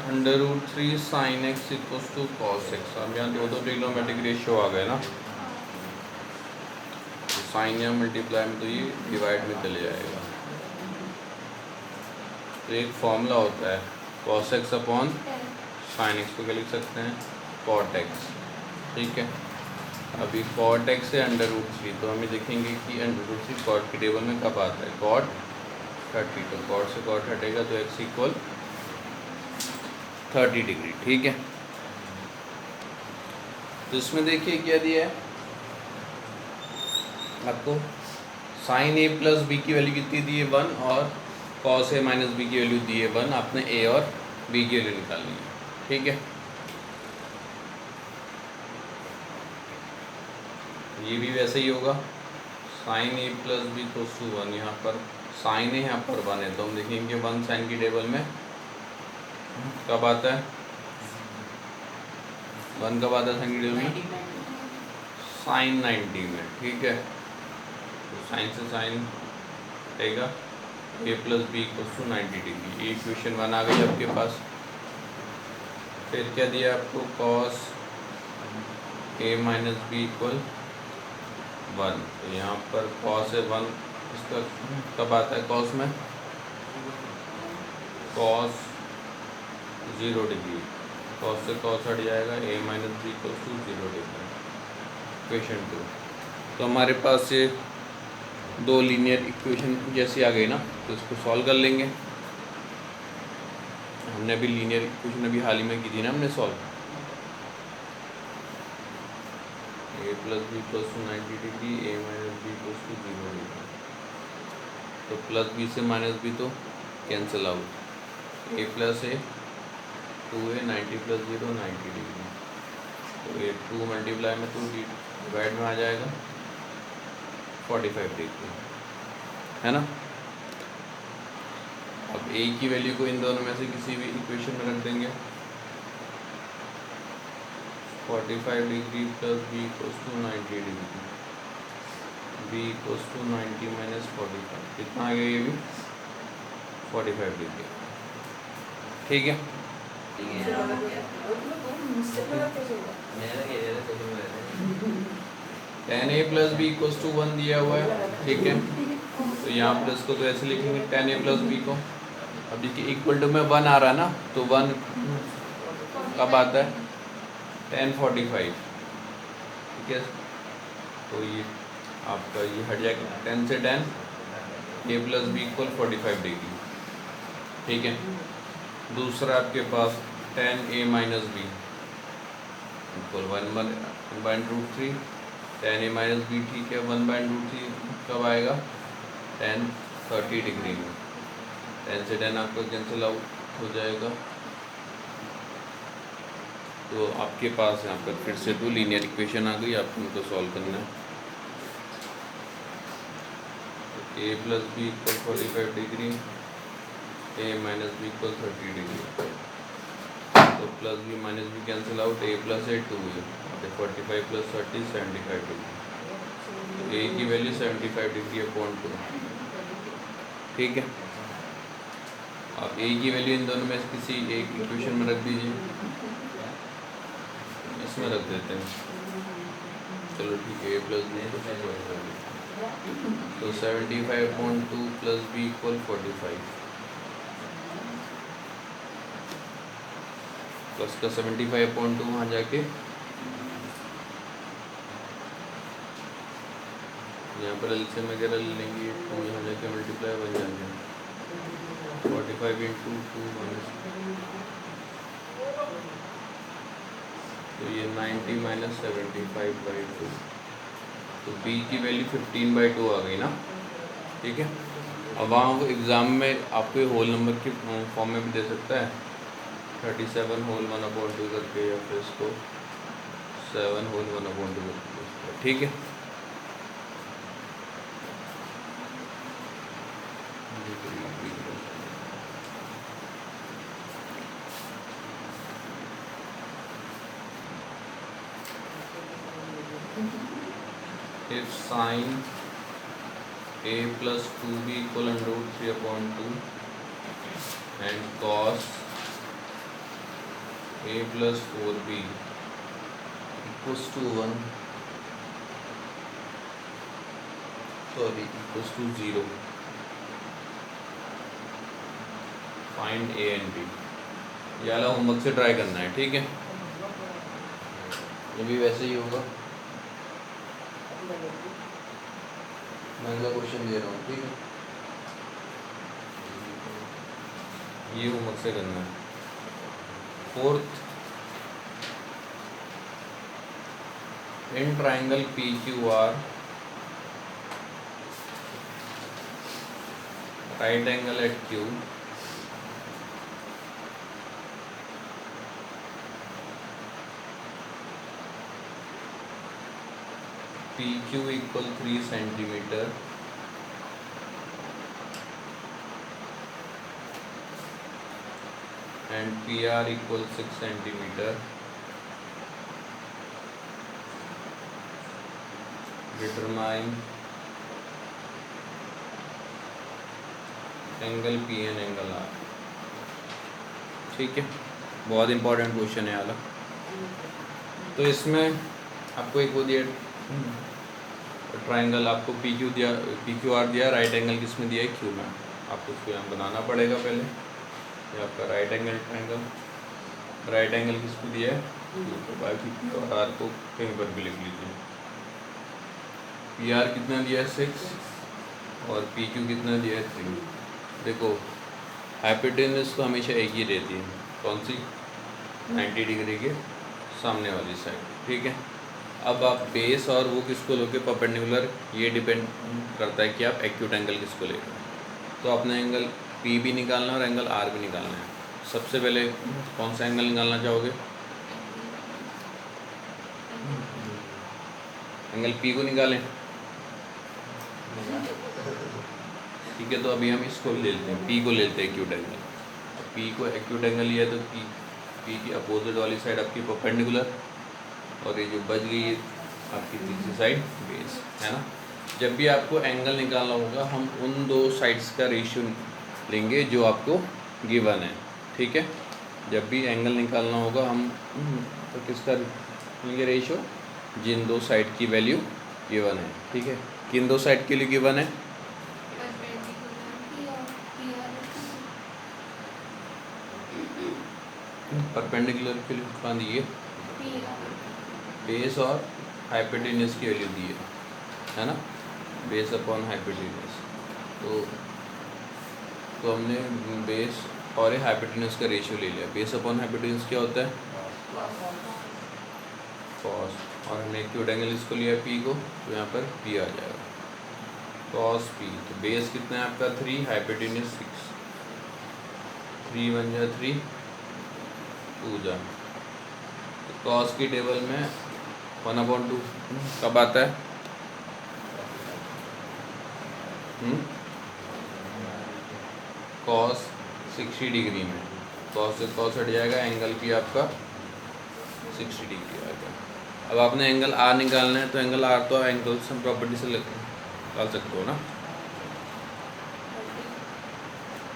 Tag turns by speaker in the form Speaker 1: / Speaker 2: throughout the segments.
Speaker 1: Under root 3 sine x equals to cos x. अब यहाँ दो ट्रिग्नोमेट्रिक रेशियो आ गए ना, तो साइन या मल्टीप्लाई में तो ये डिवाइड में चले जाएगा। तो एक फॉर्मूला होता है cos x upon sine x, को क्या लिख सकते हैं, कॉट एक्स। ठीक है, अभी कॉट एक्स है अंडर रूट 3, तो हमें देखेंगे कि अंडर रूट 3 कॉट की टेबल में कब आता है, कॉट 30। तो कॉट से कॉट हटेगा तो एक्स इक्वल 30 डिग्री। ठीक है, तो इसमें देखिए क्या दिया है आपको, साइन ए प्लस बी की वैल्यू कितनी दी है 1, और कॉस ए माइनस बी की वैल्यू दी है 1। आपने ए और बी की वैल्यू निकालनी है। ठीक है, ये भी वैसे ही होगा, sine A plus B equals to 1। यहाँ पर साइन है, यहाँ पर 1 है, तो हम देखेंगे 1 साइन की टेबल में कब आता है, 1 कब आता है साइन की टेबल में, साइन 90 में। ठीक है, तो साइन से साइन रहेगा, A plus B equals to 90 degree. ये इक्वेशन 1 आ गई आपके पास। फिर क्या दिया आपको, cos A minus B equal 1। तो यहाँ पर कॉस है 1, इसका कब आता है कॉस में, कॉस 0 डिग्री, कॉस से कॉस हट जाएगा, A minus B equals to 0 degree. Equation 2। तो हमारे पास ये दो लीनियर इक्वेशन जैसी आ गई ना, तो इसको सॉल्व कर लेंगे। हमने अभी लीनियर इक्वेशन अभी हाल ही में की थी ना हमने solve, A plus B equals to 90 degree, A minus B equals to 0 degree. तो प्लस बी से माइनस बी तो cancel out, A plus A 2a, 90 plus 0 90 degree. तो ये 2 मल्टीप्लाई में 2 डिवाइड में आ जाएगा 45 डिग्री, है ना। अब ए की वैल्यू को इन दोनों में से किसी भी इक्वेशन में रख देंगे, 45 degree plus B equals to 90 degree, B equals to 90 minus 45, कितना आ गया ये भी 45 डिग्री। ठीक है, tan A plus B equals to 1 दिया हुआ है। ठीक है, तो यहाँ पर इसको तो ऐसे लिखेंगे टेन ए प्लस बी को। अब देखिए इक्वल टू में 1 आ रहा है ना, तो 1 कब आता है, 1045। ठीक है, तो ये आपका ये हट जाएगा 10 से 10, ए प्लस बी इक्वल 45 डिग्री। ठीक है, दूसरा आपके पास 10 ए माइनस बी इक्वल 1/√3, 10 ए माइनस बी। ठीक है, 1/√3 कब आएगा, 10 30 डिग्री में। 10 से 10 आपका कैंसिल आउट हो जाएगा। तो आपके पास यहाँ पर फिर से 2 लीनियर इक्वेशन आ गई, आपको उनको सॉल्व करना है। तो A plus B equal 45 degree, A minus B equal 30 degree. तो plus B minus B cancel out, A plus A 2 है, 45 प्लस 30 75 डिग्री। तो ए की वैल्यू 75 डिग्री अपॉन 2। ठीक है, अब ए की वैल्यू इन दोनों में से किसी एक इक्वेशन में रख दीजिए, इसमें रख देते हैं। चलो ठीक है, ए प्लस बी तो 75/2 प्लस बी इक्वल 45, प्लस का 75/2 वहाँ जाके यहाँ पर एलसीएम वगैरह ले लेंगे, तो यहाँ जाके मल्टीप्लाई बन जाएंगे 45 इंटू 2 तो ये 90 माइनस 75/2। तो b की वैल्यू 15/2 आ गई ना। ठीक है, अब वहाँ वो एग्ज़ाम में आपको होल नंबर के फॉर्म में भी दे सकता है, 37 होल 1/2 करके, या फिर इसको 7 होल 1/2 करके। ठीक है, if sin a plus 2b equal √3/2 and cos A plus 4b equals to 1 sorry equals to 0। Find A and B. ये वाला होमवर्क से ट्राई करना है, ठीक है। ये भी वैसे ही होगा, मैं अगला क्वेश्चन दे रहा हूँ, ठीक है। ये होमवर्क से करना है। Fourth, in triangle P Q R right angle at Q PQ equal 3 centimeter and PR equal 6 centimeter. Determine angle P and angle R। ठीक है, बहुत इंपॉर्टेंट क्वेश्चन है वाला। तो इसमें आपको एक वो दिया ट्राइंगल, आपको PQ दिया, PQR दिया, राइट एंगल किसमें दिया है, Q में। आपको उसको यहाँ बनाना पड़ेगा पहले। ये आपका right angle triangle, right angle किसको दिया है, Q को। बाकी PR को कहीं पर भी लिख लीजिए। PR कितना दिया है 6 और PQ कितना दिया है 3। देखो हाइपोटेन्यूज तो हमेशा एक ही रहती है, कौन सी, 90 डिग्री के सामने वाली साइड, ठीक है। अब आप बेस और वो किसको लोगे, परपेंडिकुलर, ये डिपेंड करता है कि आप एक्यूट एंगल किसको लेंगे। तो अपने एंगल P भी निकालना है और एंगल R भी निकालना है। सबसे पहले कौन सा एंगल निकालना चाहोगे, एंगल P को निकालें, ठीक है। तो अभी हम इसको ले लेते हैं, P को ले लेते हैं एक्यूट एंगल। P को एक्यूट एंगल लिया तो P की अपोजिट वाली साइड आपकी परपेंडिकुलर, और ये जो बच गई है आपकी तीसरी साइड बेस, है ना। जब भी आपको एंगल निकालना होगा हम उन दो साइड्स का रेशियो लेंगे जो आपको गिवन है, ठीक है। जब भी एंगल निकालना होगा हम तो किसका लेंगे रेशियो, जिन दो साइड की वैल्यू गिवन है, ठीक है। किन दो साइड के लिए गिवन है, परपेंडिकुलर के लिए कौन दिए, बेस और हाइपोटेन्यूज की वैल्यू दी है ना, बेस अपॉन हाइपोटेन्यूज। तो हमने बेस और हाइपोटेन्यूज का रेशियो ले लिया। बेस अपॉन हाइपोटेन्यूज क्या होता है, कॉस, और हमने एक्यूट एंगल इसको लिया P को, तो यहाँ पर P आ जाएगा, कॉस P। तो बेस कितना है आपका 3, हाइपोटेन्यूज 6, 3 1 जा 3 2 जा। तो कॉस की टेबल में 1/2 कब आता है, कॉस 60 डिग्री में, कॉस से कॉस हट जाएगा, एंगल P आपका 60 डिग्री आएगा। अब आपने एंगल R निकालना है, तो एंगल R तो एंगल सम प्रॉपर्टी से निकाल सकते हो ना।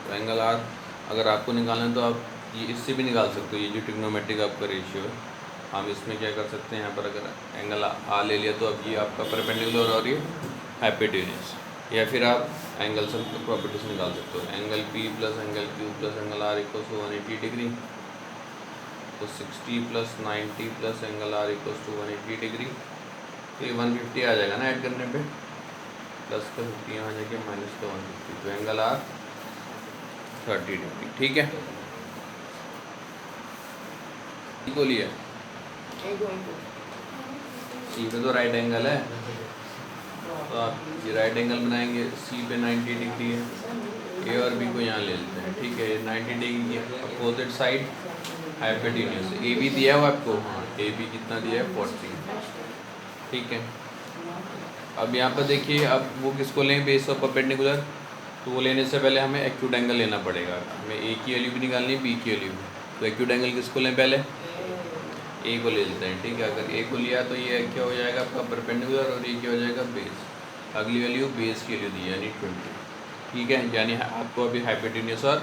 Speaker 1: तो एंगल R अगर आपको निकालना है तो आप ये इससे भी निकाल सकते हो, ये जो ट्रिग्नोमेट्रिक आपका रेशियो है। हम इसमें क्या कर सकते हैं, यहाँ पर अगर एंगल R ले लिया तो अब ये आपका परपेंडिकुलर और ये हाइपोटेन्यूज, या फिर आप एंगल सम प्रॉपर्टी से निकाल सकते हो। Angle P plus angle Q plus angle R equals to 180 degree, तो 60 plus 90 plus angle R equals to 180 degree. तो ये 150 आ जाएगा ना ऐड करने पे, प्लस का 50 यहाँ आ जाएगा, माइनस का 150, तो एंगल R 30 डिग्री, ठीक है। को लिया C पे तो राइट एंगल है, तो आप ये राइट एंगल बनाएंगे, C पे 90 डिग्री है, A और B को यहाँ ले लेते हैं, ठीक है। 90 degree opposite side hypotenuse, A भी दिया है आपको, हाँ A भी कितना दिया है 40, ठीक है। अब यहाँ पर देखिए, अब वो किसको लें, बेस और परपेंडिकुलर, तो वो लेने से पहले हमें एक्यूट एंगल लेना पड़ेगा। हमें A की वैल्यू भी निकालनी है, B की वैल्यू भी, तो एक्यूट एंगल किसको लें, पहले A को ले लेते हैं, ठीक है। अगर A को लिया तो ये क्या हो जाएगा आपका परपेंडिकुलर, और ये क्या हो जाएगा बेस। अगली वैल्यू बेस की वैल्यू दी यानी 20, ठीक है। यानी आपको अभी हाइपोटेन्यूज और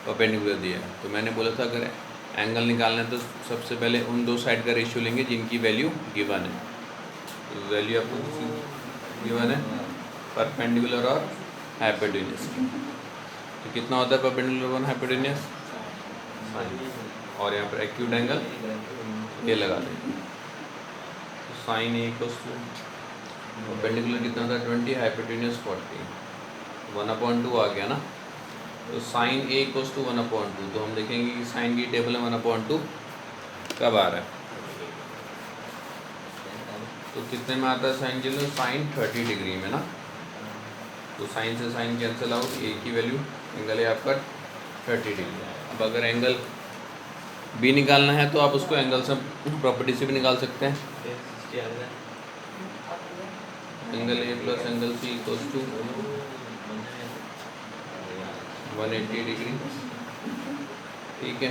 Speaker 1: परपेंडिकुलर दिया है। तो मैंने बोला था अगर एंगल निकालना है तो सबसे पहले उन दो साइड का रेशियो लेंगे जिनकी वैल्यू गिवन है। तो वैल्यू आपको गिवन है परपेंडिकुलर और हाइपोटेन्यूज की। तो कितना होता है परपेंडिकुलर वन हाइपोटेन्यूज साइन, और यहाँ पर एक्यूट एंगल ये लगा देंगे। तो sine A equals to perpendicular कितना था 20, हाइपोटेन्यूज 40, 1/2 आ गया ना। तो साइन ए इक्वल्स टू 1/2। तो हम देखेंगे कि साइन की टेबल में 1/2 कब आ रहा है। तो कितने में आता है साइन के लिए, साइन 30 डिग्री में ना। तो साइन से साइन कैंसिल आउट, ए की वैल्यू एंगल है आपका 30 डिग्री। अब अगर एंगल बी निकालना है तो आप उसको एंगल से प्रॉपर्टी से भी निकाल सकते हैं। Angle A plus angle C equals to 180 degree. ठीक है,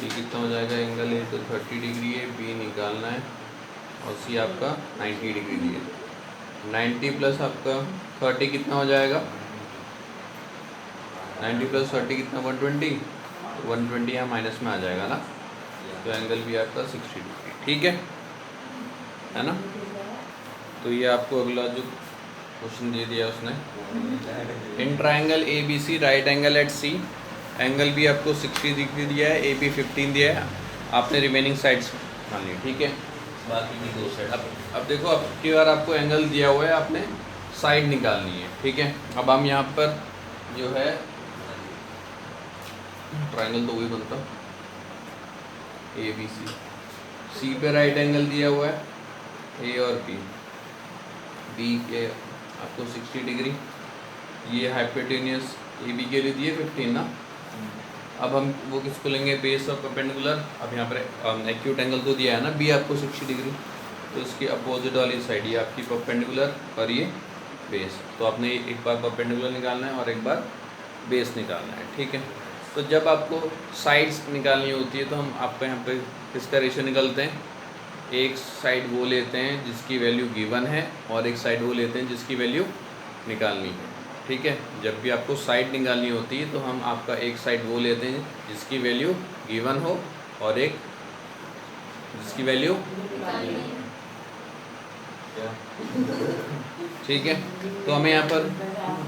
Speaker 1: ये कितना हो जाएगा, एंगल ए तो 30 डिग्री है, बी निकालना है और सी आपका 90 डिग्री दिए। 90 प्लस आपका 30 कितना हो जाएगा, 90 प्लस 30 कितना 120, 120 यहाँ माइनस में आ जाएगा ना। तो एंगल भी आपका 60 डिग्री। ठीक है ना। तो ये आपको अगला जो क्वेश्चन दे दिया उसने, in triangle A B C right angle at C, angle भी आपको 60 डिग्री दिया है, ए बी 15 दिया है, आपने रिमेनिंग साइड्स मान ली। ठीक है, बाकी की दो साइड। अब देखो, अब की बार आपको एंगल दिया हुआ है, आपने साइड निकालनी है। ठीक है, अब हम यहाँ पर जो है ट्राइंगल तो वही बनता ए बी सी, सी पे राइट एंगल दिया हुआ है ए और बी, बी के आपको 60 डिग्री, ये हाइपोटेन्यूज ए बी के लिए दिए 15 ना। अब हम वो किसको लेंगे, बेस और परपेंडिकुलर। अब यहाँ पर एक्यूट एंगल तो दिया है ना बी आपको 60 डिग्री, तो इसकी अपोजिट वाली साइड ये आपकी परपेंडिकुलर और ये बेस। तो आपने एक बार परपेंडिकुलर निकालना है और एक बार बेस निकालना है। ठीक है, तो जब आपको साइड्स निकालनी होती है तो हम आपको यहाँ पे किसका रेशियो निकालते हैं, एक साइड वो लेते हैं जिसकी वैल्यू गिवन है और एक साइड वो लेते हैं जिसकी वैल्यू निकालनी है। ठीक है, जब भी आपको साइड निकालनी होती है तो हम आपका एक साइड वो लेते हैं जिसकी वैल्यू गिवन हो और एक जिसकी वैल्यू, ठीक है। तो हमें यहाँ पर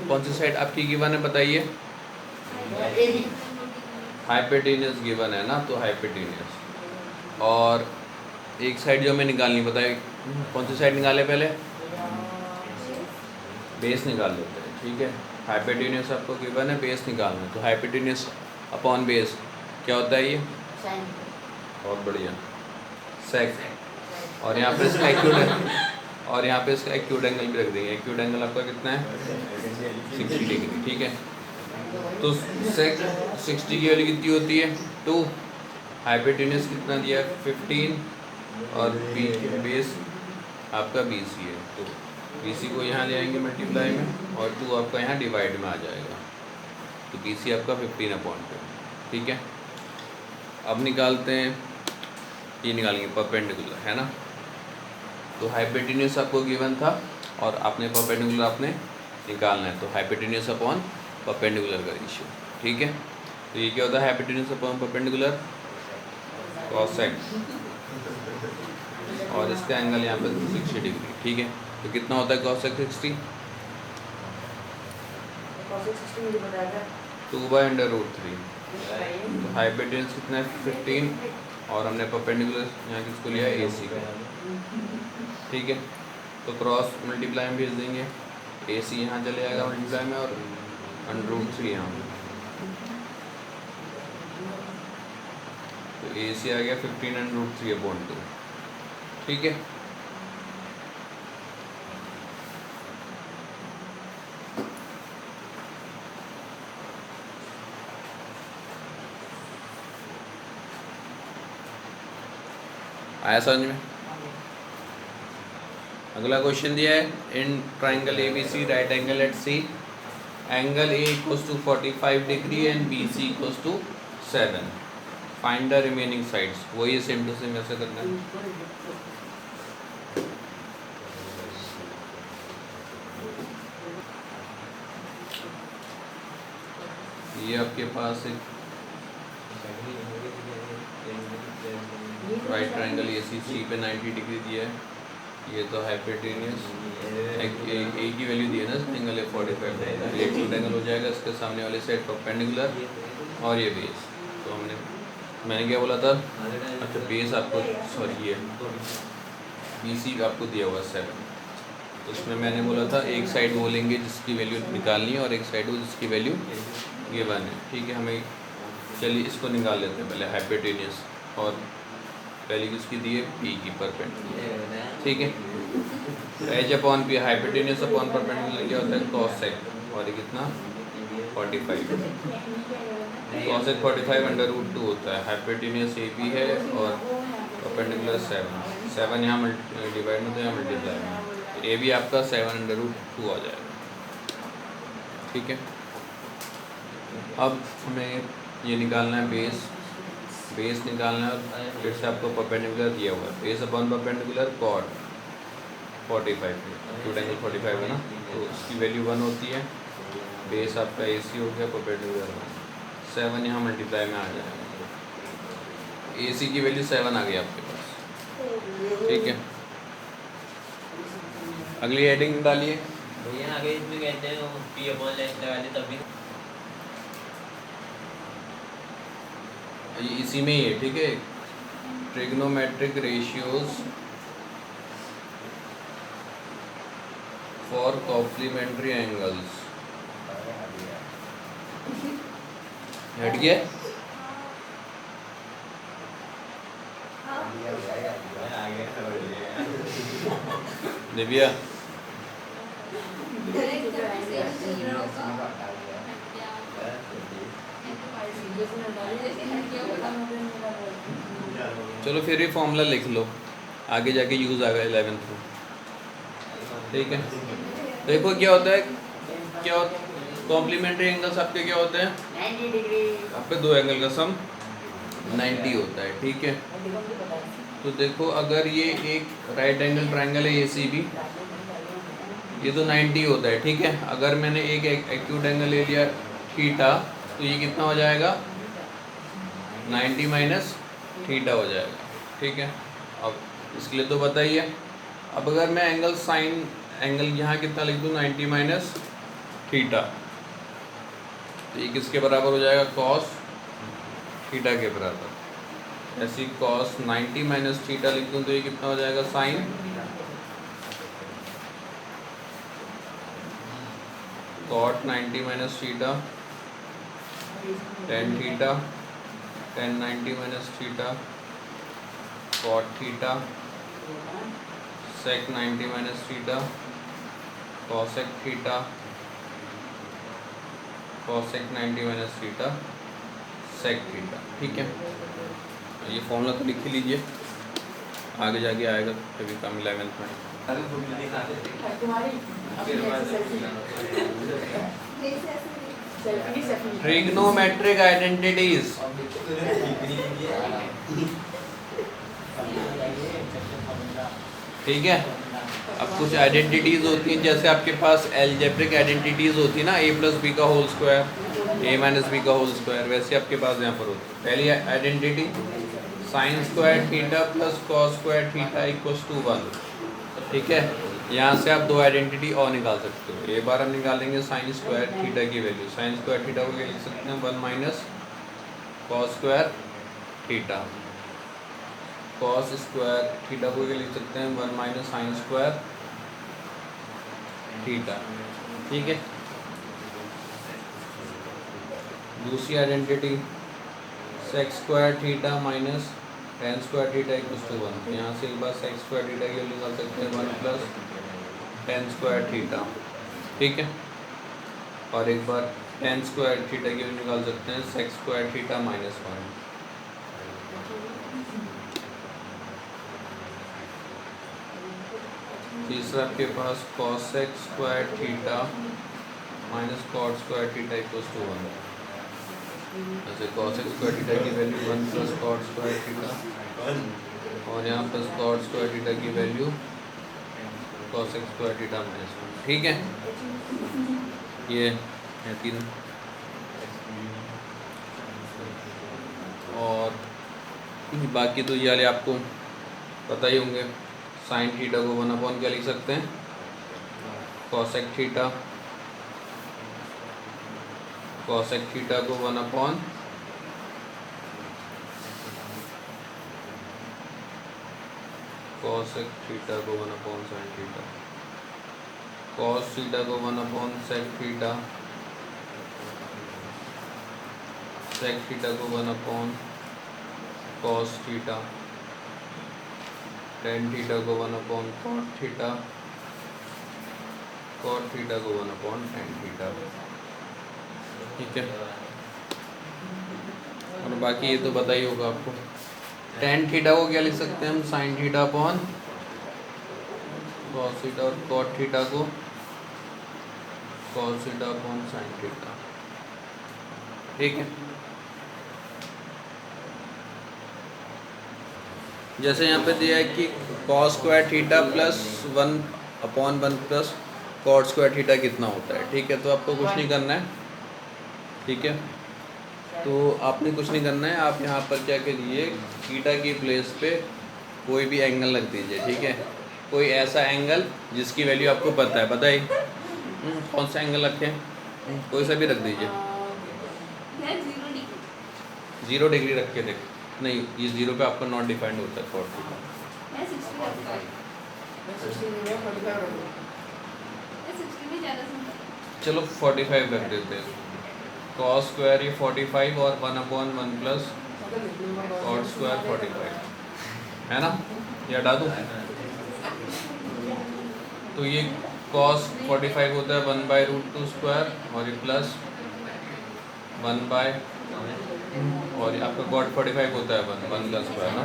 Speaker 1: कौन सी साइड आपकी गिवन है बताइए, हाइपोटेन्यूज गिवन है ना, तो हाइपोटेन्यूज। और एक साइड जो हमें निकालनी, बताइए कौन सी साइड निकाले, पहले बेस निकाल लेते हैं। ठीक है, हाइपोटेन्यूज आपको गिवन है, बेस निकालना है। तो हाइपोटेन्यूज अपॉन बेस क्या होता है, ये बहुत बढ़िया सेक। और यहाँ पे इसका एक्यूट है, और यहाँ पे इसका एक्यूट एंगल भी रख देंगे। एक्यूट एंगल आपका कितना है 60 डिग्री। ठीक है, तो सेक 60 की वैल्यू कितनी होती है 2, हाइपोटेन्यूज कितना दिया 15, और बी बेस आपका बी सी है। तो बी सी को यहाँ ले आएंगे मल्टीप्लाई में, और 2 आपका यहाँ डिवाइड में आ जाएगा। तो बी सी आपका 15/2। ठीक है, अब निकालते हैं, ये निकालेंगे परपेंडिकुलर है ना। तो हाइपोटेन्यूज आपको गिवन था और आपने परपेंडिकुलर आपने निकालना है। तो हाइपोटेन्यूज अपॉन परपेंडिकुलर का रेशियो। ठीक है, तो ये क्या होता है हाइपोटेन्यूज अपॉन परपेंडिकुलर, कॉसेक, और इसका एंगल यहाँ पे 60 डिग्री। ठीक है, तो कितना होता है कॉसेक 60, 2/√3। तो हाइपोटेन्यूज कितना है 15, और हमने परपेंडिकुलर यहाँ किसको लिया है AC का। ठीक है, तो क्रॉस मल्टीप्लाई में भेज देंगे, AC यहाँ चले जाएगा मल्टीप्लाई में और √3 यहाँ। तो AC आ गया 15√3/2। ठीक है, आया समझ में। अगला क्वेश्चन दिया है, in triangle ABC right angle at C, angle A equals to 45 degree and BC equals to 7, find the remaining sides. वही सेम टू सेम ऐसे करना है। ये आपके पास एक राइट ट्रायंगल ए सी सी पे 90 डिग्री दिया है, ये तो हाइपोटेन्यूस ए की वैल्यू दी है ना, एंगल है 45, ये एक्यूट एंगल हो जाएगा, इसके सामने वाले साइड परपेंडिकुलर और ये बेस। तो मैंने क्या बोला था, अच्छा बेस आपको सॉरी ये BC आपको दिया हुआ 7, तो उसमें मैंने बोला था एक साइड वो लेंगे जिसकी वैल्यू निकालनी है और एक साइड वो जिसकी वैल्यू गिवन है। ठीक है, हमें चलिए इसको निकाल लेते हैं पहले, हाइपोटेन्यूस, और पहले किसकी दी है, P की परपेंडिकुलर। ठीक है, H upon P, hypotenuse upon perpendicular क्या होता है, कॉसेक, और ये कितना 45, कॉसेक 45 √2 होता है। हाइपोटेन्यूस AP है और परपेंडिकुलर 7 यहाँ डिवाइड में, तो यहाँ मल्टीप्लाई में, ए भी आपका 7 √2 आ जाएगा। ठीक है, अब हमें ये निकालना है बेस निकालना है, और फिर से आपको परपेंडिकुलर दिया हुआ है, base upon perpendicular cot 45, acute angle 45 है ना, तो इसकी वैल्यू 1 होती है, बेस आपका AC हो गया, परपेंडिकुलर 7 यहाँ मल्टीप्लाई में आ जाएगा, AC की वैल्यू 7 आ गई आपके पास। ठीक है, अगली हेडिंग डालिए
Speaker 2: भैया, आगे इसमें कहते हैं P अपॉन लेंथ लगा दे तभी,
Speaker 1: इसी में ही है। ठीक है, trigonometric ratios for complementary angles, हट गया दिव्या, चलो फिर भी फॉर्मूला लिख लो, आगे जाके यूज़ आएगा 11th में। ठीक है, देखो क्या होता है, क्या कॉम्प्लीमेंट्री एंगल्स आपके क्या होते हैं,
Speaker 3: 90 डिग्री,
Speaker 1: आपके दो एंगल का सम 90 होता है। ठीक है, तो देखो अगर ये एक राइट एंगल ट्रायंगल है ACB, ये तो 90 होता है। ठीक है, अगर मैंने एक एक्यूट एंगल ले लिया थीटा, तो ये कितना हो जाएगा, 90 माइनस थीटा हो जाएगा। ठीक है, अब इसके लिए तो बताइए, अब अगर मैं एंगल साइन एंगल यहाँ कितना लिख दूँ, 90 माइनस थीटा, तो ये किसके बराबर हो जाएगा, कॉस थीटा के बराबर। ऐसी कॉस 90 माइनस थीटा लिख दूँ तो ये कितना हो जाएगा, sine cot 90 minus theta, tan theta, tan 90 minus theta, cot theta, sec 90 minus theta, cosec theta, cosec 90 minus theta, sec theta. ठीक है, ये फॉर्मूला तो लिख ही लीजिए, आगे जाके आएगा कभी कम 11th में। ट्रिग्नोमेट्रिक आइडेंटिटीज, ठीक है, अब कुछ आइडेंटिटीज होती हैं, जैसे आपके पास एलजेब्रिक आइडेंटिटीज होती है ना, a+b का होल स्क्वायर, a-b का होल स्क्वायर, वैसे आपके पास यहाँ पर होती है। पहली identity sine square theta plus cos square theta equals to 1। ठीक है, यहाँ से आप दो आइडेंटिटी और निकाल सकते हो। एक बार हम निकालेंगे साइन स्क्वायर थीटा की वैल्यू, साइन स्क्वायर थीटा को लिख सकते हैं 1 minus cos square theta, cos square theta को लिख सकते हैं 1 माइनस साइन स्क्वायर थीटा। ठीक है, दूसरी identity sec square theta minus tan square theta equals to 1। यहाँ से एक बार सेक स्क्वायर थीटा की वैल्यू निकाल सकते हैं 1 प्लस टेन स्क्वायर थीटा। ठीक है, और एक बार टेन स्क्वायर थीटा की वैल्यू निकाल सकते हैं सेक स्क्वायर थीटा माइनस 1। तीसरा आपके पास cosec square theta minus cot square theta equals to 1। ऐसे कॉसेक स्क्वायर थीटा की value 1 plus cot square theta, और यहाँ प्लस कॉट स्क्वायर थीटा की value cosec square theta minus 1। ठीक है, ये है तीन। और बाकी तो ये वाले आपको पता ही होंगे। साइन थीटा को 1 क्या लिख सकते हैं, कॉसेक थीटा। कॉसेक थीटा को 1 कॉसेक थीटा को 1 साइन थीटा। कॉस थीटा को 1 सेक थीटा। सेक थीटा को 1 कॉस थीटा। टेन थीटा को 1 कॉट थीटा। कॉट थीटा को 1 टेन थीटा। ठीक है, और बाकी ये तो पता ही होगा आपको। टेन थीटा को क्या लिख सकते हैं हम, sine theta upon cos theta, और कॉट थीटा को cos theta upon sine theta. ठीक है, जैसे यहाँ पे दिया है कि cos square theta plus 1/1 plus cot square theta कितना होता है। ठीक है, तो आपको कुछ नहीं करना है। ठीक है, तो आपने कुछ नहीं करना है, आप यहाँ पर क्या करिए, थीटा की प्लेस पे कोई भी एंगल रख दीजिए। ठीक है, कोई ऐसा एंगल जिसकी वैल्यू आपको पता है, बताइए कौन सा एंगल रखें, कोई सा भी रख दीजिए। 0 डिग्री रख के देख, नहीं इस 0 पे आपका नॉट डिफाइंड होता है कॉट थीटा। चलो 45 रख देते हैं। कॉस स्क्वायर ये 45 और 1/1 प्लस कॉट स्क्वायर 45 है ना, ये हटा दूँ तो ये कॉस 45 होता है 1/√2 स्क्वायर, और ये प्लस 1 बाय, और ये आपका कॉट 45 होता है 1 का स्क्वायर ना।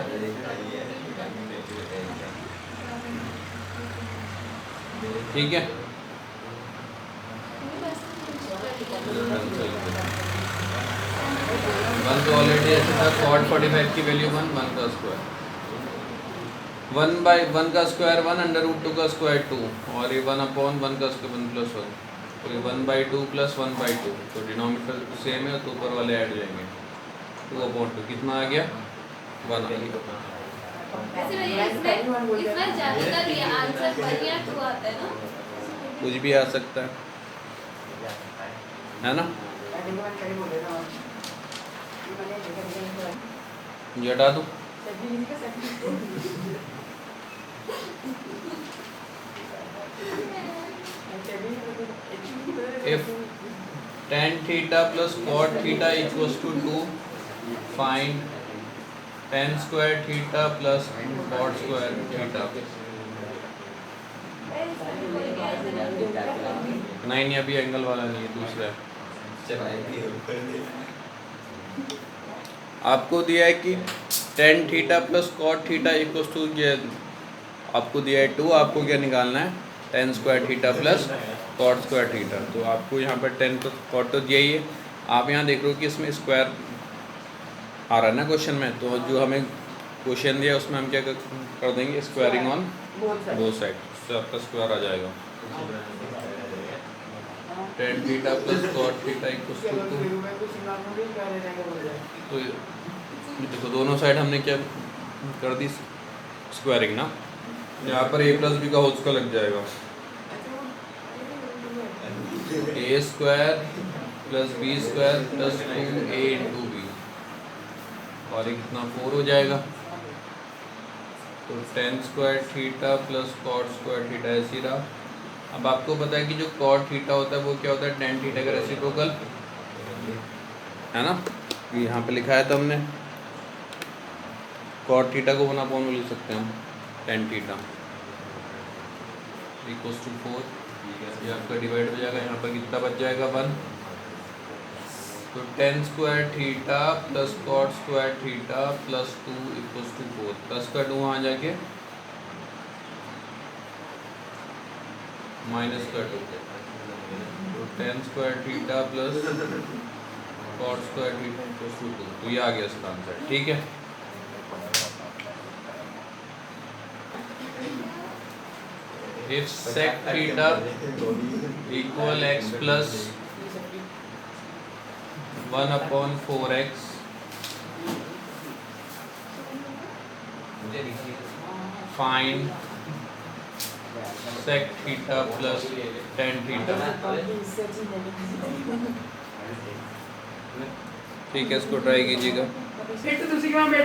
Speaker 1: ठीक है, 1 तो ऑलरेडी ऐसे था, कॉट 45 की वैल्यू 1 का स्क्वायर, 1/1 का स्क्वायर 1, √2 का स्क्वायर 2, और ये 1/1 का स्क्वायर 1 + 1, तो ये 1/2 + 1/2, तो डिनोमिनेटर सेम है तो ऊपर वाले ऐड हो जाएंगे। 2/2 कितना आ गया, 1 आ गया। कुछ भी आ सकता है ना। ये हटा दूँ, if tan theta plus cot theta equals to 2, find tan square theta plus cot square theta। नहीं अभी एंगल वाला नहीं है, दूसरा है। आपको दिया है कि tan theta plus cot theta equals to, ये आपको दिया है 2, आपको क्या निकालना है, tan square theta plus cot square theta. तो आपको यहाँ पर tan प्लस कॉट तो दिया ही है, आप यहाँ देख रहे हो कि इसमें स्क्वायर आ रहा है ना क्वेश्चन में, तो जो हमें क्वेश्चन दिया उसमें हम क्या कर देंगे, स्क्वायरिंग ऑन बोथ साइड, उससे आपका स्क्वायर आ जाएगा। tan theta plus cot theta equals to 2। तो देखो दोनों साइड हमने क्या कर दी, स्क्वायरिंग ना, यहाँ पर a + b का होल स्क्वायर लग जाएगा, a² + b² + 2a × b, और ये कितना 4 हो जाएगा। तो tan square theta plus cot square theta ऐसी रहा। अब आपको पता है कि जो कॉट थीटा होता है वो क्या होता है, tan थीटा का रेसिप्रोकल है ना, ये यहाँ पे लिखा है तो हमने कॉट थीटा को 1/, लिख सकते हैं हम, tan थीटा इक्वल्स टू 4, ये आपका डिवाइड हो जाएगा, यहाँ पर कितना बच जाएगा 1। तो tan square theta plus cot square theta plus 2 equals to 4, plus का 2 वहाँ जाके माइनस का 2, तो tan square theta plus cot square theta equals to 2, तो ये आ गया इसका आंसर। ठीक है, if sec theta equal x plus 1/4x, find sec theta plus tan theta. ठीक है, इसको ट्राई कीजिएगा।